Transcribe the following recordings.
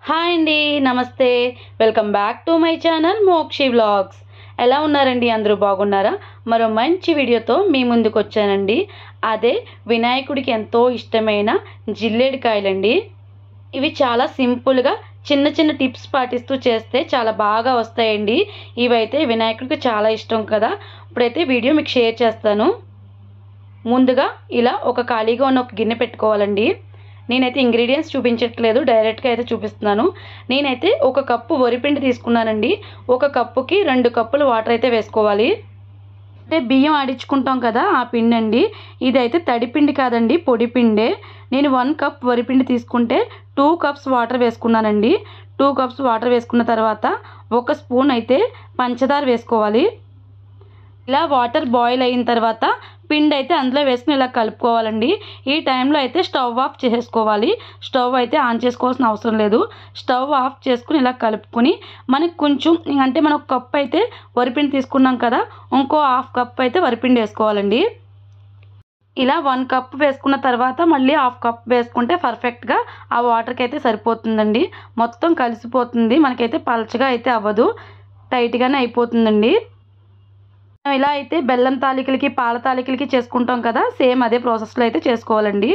Hi అండి, నమస్తే. Welcome back to my channel Mokshi vlogs. ఎలా ఉన్నారండి? అందరూ బాగున్నారా? మరో మంచి వీడియోతో మీ ముందుకు వచ్చానండి. అదే వినాయకుడికి ఎంతో ఇష్టమైన జిల్లేడికాయలండి. ఇవి చాలా సింపుల్గా చిన్న చిన్న టిప్స్ పాటిస్తూ చేస్తే చాలా బాగా వస్తాయండి. ఇవైతే వినాయకుడికి చాలా ఇష్టం కదా. ఇప్పుడైతే వీడియో మీకు షేర్ చేస్తాను. ముందుగా ఇలా ఒక ఖాళీగా ఉన్న ఒక గిన్నె పెట్టుకోవాలండి. నేనైతే ఇంగ్రీడియంట్స్ చూపించట్లేదు, డైరెక్ట్గా అయితే చూపిస్తున్నాను. నేనైతే ఒక కప్పు వరిపిండి తీసుకున్నానండి. ఒక కప్పుకి 2 కప్పులు వాటర్ అయితే వేసుకోవాలి. అంటే బియ్యం ఆడించుకుంటాం కదా, ఆ పిండి అండి. ఇదైతే తడిపిండి కాదండి, పొడి పిండే. నేను 1 కప్ వరిపిండి తీసుకుంటే 2 కప్స్ వాటర్ వేసుకున్నానండి. 2 కప్స్ వాటర్ వేసుకున్న తర్వాత 1 స్పూన్ అయితే పంచదార వేసుకోవాలి. ఇలా వాటర్ బాయిల్ అయిన తర్వాత పిండి అయితే అందులో వేసుకుని ఇలా కలుపుకోవాలండి. ఈ టైంలో అయితే స్టవ్ ఆఫ్ చేసుకోవాలి. స్టవ్ అయితే ఆన్ చేసుకోవాల్సిన అవసరం లేదు. స్టవ్ ఆఫ్ చేసుకుని ఇలా కలుపుకొని మనకి కొంచెం అంటే మనం ఒక కప్ అయితే వరిపిండి తీసుకున్నాం కదా, ఇంకో 1/2 కప్ అయితే వరిపిండి వేసుకోవాలండి. ఇలా 1 కప్ వేసుకున్న తర్వాత మళ్ళీ 1/2 కప్ వేసుకుంటే పర్ఫెక్ట్గా ఆ వాటర్కి అయితే సరిపోతుందండి. మొత్తం కలిసిపోతుంది. మనకైతే పలచగా అయితే అవ్వదు, టైట్గానే అయిపోతుందండి. ఇలా అయితే బెల్లం తాలికలకి పాల తాలికలకి చేసుకుంటాం కదా, సేమ్ అదే ప్రాసెస్లో అయితే చేసుకోవాలండి.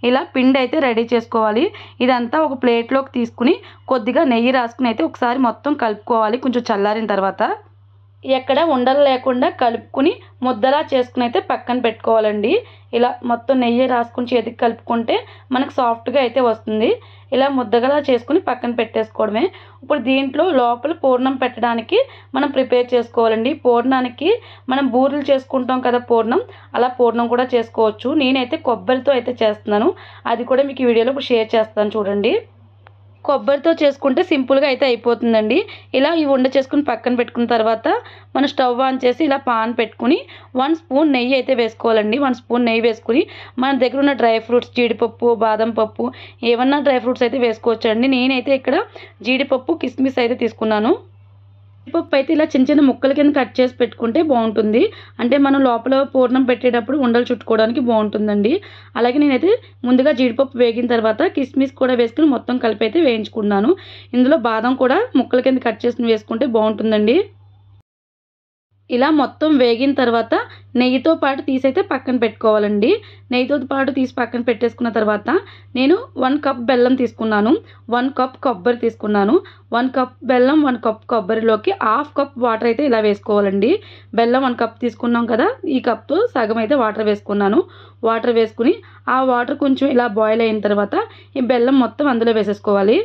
ఇలా పిండి అయితే రెడీ చేసుకోవాలి. ఇదంతా ఒక ప్లేట్లోకి తీసుకుని కొద్దిగా నెయ్యి రాసుకుని అయితే ఒకసారి మొత్తం కలుపుకోవాలి. కొంచెం చల్లారిన తర్వాత ఎక్కడ ఉండలు లేకుండా కలుపుకుని ముద్దలా చేసుకుని అయితే పక్కన పెట్టుకోవాలండి. ఇలా మొత్తం నెయ్యి రాసుకుని చేతికి కలుపుకుంటే మనకు సాఫ్ట్గా అయితే వస్తుంది. ఇలా ముద్దగలా చేసుకుని పక్కన పెట్టేసుకోవడమే. ఇప్పుడు దీంట్లో లోపల పూర్ణం పెట్టడానికి మనం ప్రిపేర్ చేసుకోవాలండి. పూర్ణానికి మనం బూరెలు చేసుకుంటాం కదా పూర్ణం, అలా పూర్ణం కూడా చేసుకోవచ్చు. నేనైతే కొబ్బరితో అయితే చేస్తున్నాను. అది కూడా మీకు ఈ వీడియోలో ఇప్పుడు షేర్ చేస్తాను చూడండి. కొబ్బరితో చేసుకుంటే సింపుల్గా అయితే అయిపోతుందండి. ఇలా ఈ ఉండ చేసుకుని పక్కన పెట్టుకున్న తర్వాత మనం స్టవ్ ఆన్ చేసి ఇలా పాన్ పెట్టుకుని 1 స్పూన్ నెయ్యి అయితే వేసుకోవాలండి. 1 స్పూన్ నెయ్యి వేసుకుని మన దగ్గర ఉన్న డ్రై ఫ్రూట్స్, జీడిపప్పు, బాదం పప్పు, ఏమన్నా డ్రై ఫ్రూట్స్ అయితే వేసుకోవచ్చండి. నేనైతే ఇక్కడ జీడిపప్పు, కిస్మిస్ అయితే తీసుకున్నాను. జీడిపప్పు అయితే ఇలా చిన్న చిన్న ముక్కల కింద కట్ చేసి పెట్టుకుంటే బాగుంటుంది. అంటే మనం లోపల పూర్ణం పెట్టేటప్పుడు ఉండలు చుట్టుకోవడానికి బాగుంటుందండి. అలాగే నేనైతే ముందుగా జీడిపప్పు వేగిన తర్వాత కిస్మిస్ కూడా వేసుకుని మొత్తం కలిపి అయితే వేయించుకున్నాను. ఇందులో బాదం కూడా ముక్కల కింద కట్ చేసి వేసుకుంటే బాగుంటుందండి. ఇలా మొత్తం వేగిన తర్వాత నెయ్యితో పాటు తీసైతే పక్కన పెట్టుకోవాలండి. నెయ్యితో పాటు తీసి పక్కన పెట్టేసుకున్న తర్వాత నేను 1 కప్ బెల్లం తీసుకున్నాను. 1 కప్ కొబ్బరి తీసుకున్నాను. 1 కప్ బెల్లం, 1 కప్ కొబ్బరిలోకి 1/2 కప్ వాటర్ అయితే ఇలా వేసుకోవాలండి. బెల్లం 1 కప్ తీసుకున్నాం కదా, ఈ కప్తో సగం అయితే వాటర్ వేసుకున్నాను. వాటర్ వేసుకుని ఆ వాటర్ కొంచెం ఇలా బాయిల్ అయిన తర్వాత ఈ బెల్లం మొత్తం అందులో వేసేసుకోవాలి.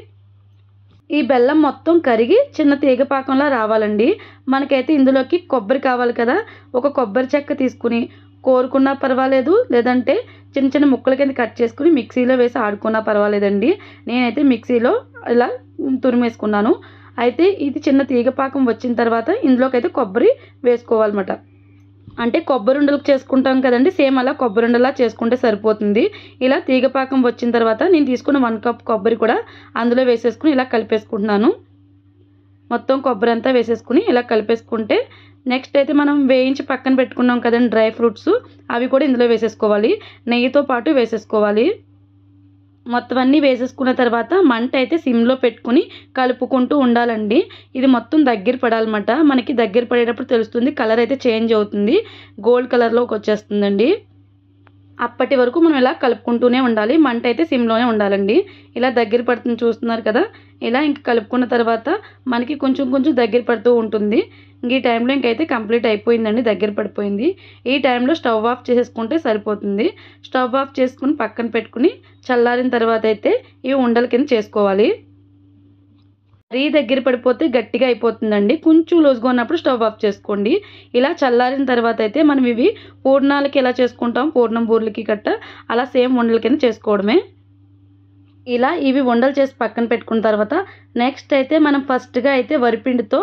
ఈ బెల్లం మొత్తం కరిగి చిన్న తీగపాకంలా రావాలండి. మనకైతే ఇందులోకి కొబ్బరి కావాలి కదా, ఒక కొబ్బరి చెక్క తీసుకుని కోరుకున్నా పర్వాలేదు, లేదంటే చిన్న చిన్న ముక్కల కింద కట్ చేసుకుని మిక్సీలో వేసి ఆడుకున్నా పర్వాలేదండి. నేనైతే మిక్సీలో ఇలా తురిమేసుకున్నాను. అయితే ఇది చిన్న తీగపాకం వచ్చిన తర్వాత ఇందులోకైతే కొబ్బరి వేసుకోవాలన్నమాట. అంటే కొబ్బరి ఉండలకు చేసుకుంటాం కదండి, సేమ్ అలా కొబ్బరి ఉండలా చేసుకుంటే సరిపోతుంది. ఇలా తీగపాకం వచ్చిన తర్వాత నేను తీసుకున్న 1 కప్ కొబ్బరి కూడా అందులో వేసేసుకుని ఇలా కలిపేసుకుంటున్నాను. మొత్తం కొబ్బరి అంతా వేసేసుకుని ఇలా కలిపేసుకుంటే నెక్స్ట్ అయితే మనం వేయించి పక్కన పెట్టుకున్నాం కదండి డ్రై ఫ్రూట్స్, అవి కూడా ఇందులో వేసేసుకోవాలి. నెయ్యితో పాటు వేసేసుకోవాలి. మొత్తం అన్నీ వేసేసుకున్న తర్వాత మంట అయితే సిమ్లో పెట్టుకుని కలుపుకుంటూ ఉండాలండి. ఇది మొత్తం దగ్గర పడాలన్నమాట. మనకి దగ్గర పడేటప్పుడు తెలుస్తుంది, కలర్ అయితే చేంజ్ అవుతుంది, గోల్డ్ కలర్లోకి వచ్చేస్తుందండి. అప్పటి వరకు మనం ఇలా కలుపుకుంటూనే ఉండాలి. మంట అయితే సిమ్లోనే ఉండాలండి. ఇలా దగ్గర పడుతుంది చూస్తున్నారు కదా. ఇలా ఇంక కలుపుకున్న తర్వాత మనకి కొంచెం కొంచెం దగ్గర పడుతూ ఉంటుంది. ఈ టైంలో ఇంకైతే కంప్లీట్ అయిపోయిందండి, దగ్గర పడిపోయింది. ఈ టైంలో స్టవ్ ఆఫ్ చేసేసుకుంటే సరిపోతుంది. స్టవ్ ఆఫ్ చేసుకుని పక్కన పెట్టుకుని చల్లారిన తర్వాత అయితే ఈ ఉండల కింద చేసుకోవాలి. మరీ దగ్గర పడిపోతే గట్టిగా అయిపోతుందండి. కొంచెం లూజ్గా ఉన్నప్పుడు స్టవ్ ఆఫ్ చేసుకోండి. ఇలా చల్లారిన తర్వాత అయితే మనం ఇవి పూర్ణాలకి ఎలా చేసుకుంటాం, పూర్ణం బూర్లకి కట్ట అలా సేమ్ ఉండల కింద చేసుకోవడమే. ఇలా ఇవి ఉండలు చేసి పక్కన పెట్టుకున్న తర్వాత నెక్స్ట్ అయితే మనం ఫస్ట్గా అయితే వరిపిండితో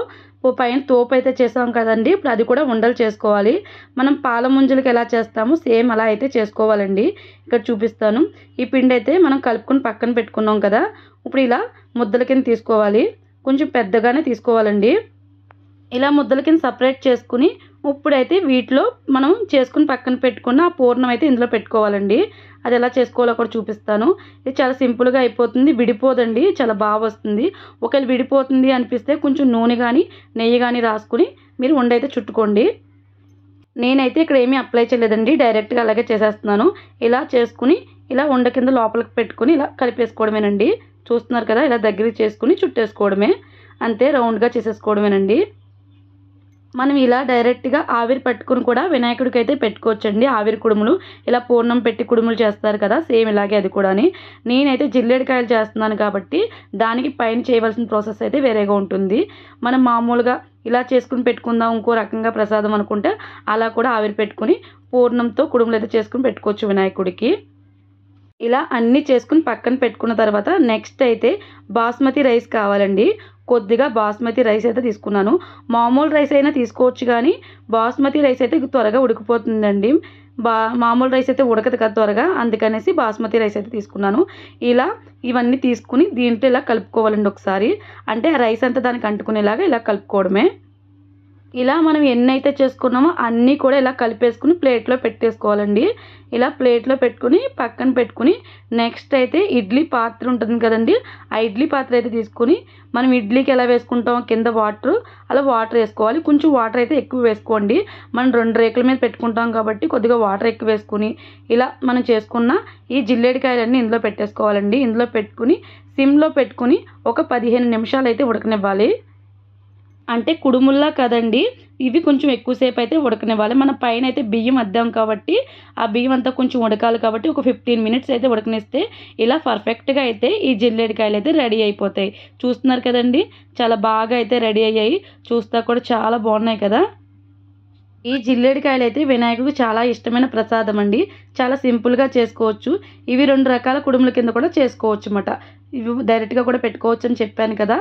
పైన తోపు అయితే చేసాం కదండి, ఇప్పుడు అది కూడా ఉండలు చేసుకోవాలి. మనం పాల ముంజలకి ఎలా చేస్తామో సేమ్ అలా అయితే చేసుకోవాలండి. ఇక్కడ చూపిస్తాను. ఈ పిండి అయితే మనం కలుపుకొని పక్కన పెట్టుకున్నాం కదా, ఇప్పుడు ఇలా ముద్దల కింద తీసుకోవాలి. కొంచెం పెద్దగానే తీసుకోవాలండి. ఇలా ముద్దల కింద సపరేట్ చేసుకుని ఇప్పుడైతే వీటిలో మనం చేసుకుని పక్కన పెట్టుకున్న ఆ పూర్ణం అయితే ఇందులో పెట్టుకోవాలండి. అది ఎలా చేసుకోవాలో కూడా చూపిస్తాను. ఇది చాలా సింపుల్గా అయిపోతుంది, విడిపోదండి, చాలా బాగా వస్తుంది. ఒకవేళ విడిపోతుంది అనిపిస్తే కొంచెం నూనె కానీ నెయ్యి కానీ రాసుకుని మీరు ఉండైతే చుట్టుకోండి. నేనైతే ఇక్కడ ఏమీ అప్లై చేయలేదండి, డైరెక్ట్గా అలాగే చేసేస్తున్నాను. ఇలా చేసుకుని ఇలా ఉండ కింద లోపలికి పెట్టుకుని ఇలా కలిపేసుకోవడమేనండి. చూస్తున్నారు కదా, ఇలా దగ్గరికి చేసుకుని చుట్టేసుకోవడమే, అంతే, రౌండ్గా చేసేసుకోవడమేనండి. మనం ఇలా డైరెక్ట్గా ఆవిరి పట్టుకుని కూడా వినాయకుడికి అయితే పెట్టుకోవచ్చండి. ఆవిరి కుడుములు ఇలా పూర్ణం పెట్టి కుడుములు చేస్తారు కదా, సేమ్ ఇలాగే అది కూడా. నేనైతే జిల్లేడికాయలు చేస్తున్నాను కాబట్టి దానికి పైన చేయవలసిన ప్రాసెస్ అయితే వేరేగా ఉంటుంది. మనం మామూలుగా ఇలా చేసుకుని పెట్టుకుందాం ఇంకో రకంగా ప్రసాదం అనుకుంటే అలా కూడా ఆవిరి పెట్టుకుని పూర్ణంతో కుడుములు అయితే చేసుకుని పెట్టుకోవచ్చు వినాయకుడికి. ఇలా అన్నీ చేసుకుని పక్కన పెట్టుకున్న తర్వాత నెక్స్ట్ అయితే బాస్మతి రైస్ కావాలండి. కొద్దిగా బాస్మతి రైస్ అయితే తీసుకున్నాను. మామూలు రైస్ అయినా తీసుకోవచ్చు కానీ బాస్మతి రైస్ అయితే త్వరగా ఉడికిపోతుందండి. మామూలు రైస్ అయితే ఉడకదు కదా త్వరగా, అందుకనేసి బాస్మతి రైస్ అయితే తీసుకున్నాను. ఇలా ఇవన్నీ తీసుకుని దీంట్లో ఇలా కలుపుకోవాలండి ఒకసారి, అంటే ఆ రైస్ అంతా దానికి అంటుకునేలాగా ఇలా కలుపుకోవడమే. ఇలా మనం ఎన్నైతే చేసుకున్నామో అన్నీ కూడా ఇలా కలిపేసుకుని ప్లేట్లో పెట్టేసుకోవాలండి. ఇలా ప్లేట్లో పెట్టుకుని పక్కన పెట్టుకుని నెక్స్ట్ అయితే ఇడ్లీ పాత్ర ఉంటుంది కదండి, ఆ ఇడ్లీ పాత్ర అయితే తీసుకుని మనం ఇడ్లీకి ఎలా వేసుకుంటాం కింద వాటర్, అలా వాటర్ వేసుకోవాలి. కొంచెం వాటర్ అయితే ఎక్కువ వేసుకోండి, మనం 2 రేకుల మీద పెట్టుకుంటాం కాబట్టి కొద్దిగా వాటర్ ఎక్కువ వేసుకుని ఇలా మనం చేసుకున్న ఈ జిల్లేడికాయలన్నీ ఇందులో పెట్టేసుకోవాలండి. ఇందులో పెట్టుకుని సిమ్లో పెట్టుకుని ఒక 15 నిమిషాలు అయితే ఉడకనివ్వాలి. అంటే కుడుముల్లా కదండి, ఇవి కొంచెం ఎక్కువసేపు అయితే ఉడకనివ్వాలి. మన పైన అయితే బియ్యం అద్దాం కాబట్టి ఆ బియ్యం అంతా కొంచెం ఉడకాలి కాబట్టి ఒక 15 మినిట్స్ అయితే ఉడకనిస్తే ఇలా పర్ఫెక్ట్గా అయితే ఈ జిల్లేడికాయలు అయితే రెడీ అయిపోతాయి. చూస్తున్నారు కదండి, చాలా బాగా అయితే రెడీ అయ్యాయి. చూస్తా కూడా చాలా బాగున్నాయి కదా. ఈ జిల్లేడికాయలు అయితే వినాయకుడికి చాలా ఇష్టమైన ప్రసాదం అండి. చాలా సింపుల్గా చేసుకోవచ్చు. ఇవి 2 రకాల కుడుముల కింద కూడా చేసుకోవచ్చు అన్నమాట. ఇవి డైరెక్ట్గా కూడా పెట్టుకోవచ్చు అని చెప్పాను కదా.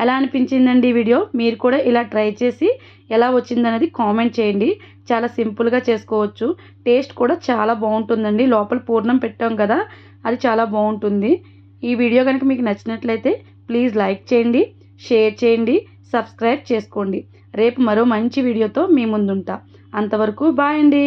ఎలా అనిపించిందండి ఈ వీడియో? మీరు కూడా ఇలా ట్రై చేసి ఎలా వచ్చిందనేది కామెంట్ చేయండి. చాలా సింపుల్గా చేసుకోవచ్చు, టేస్ట్ కూడా చాలా బాగుంటుందండి. లోపల పూర్ణం పెట్టాం కదా, అది చాలా బాగుంటుంది. ఈ వీడియో కనుక మీకు నచ్చినట్లయితే ప్లీజ్ లైక్ చేయండి, షేర్ చేయండి, సబ్స్క్రైబ్ చేసుకోండి. రేపు మరో మంచి వీడియోతో మీ ముందుంటా. అంతవరకు బాయ్ అండి.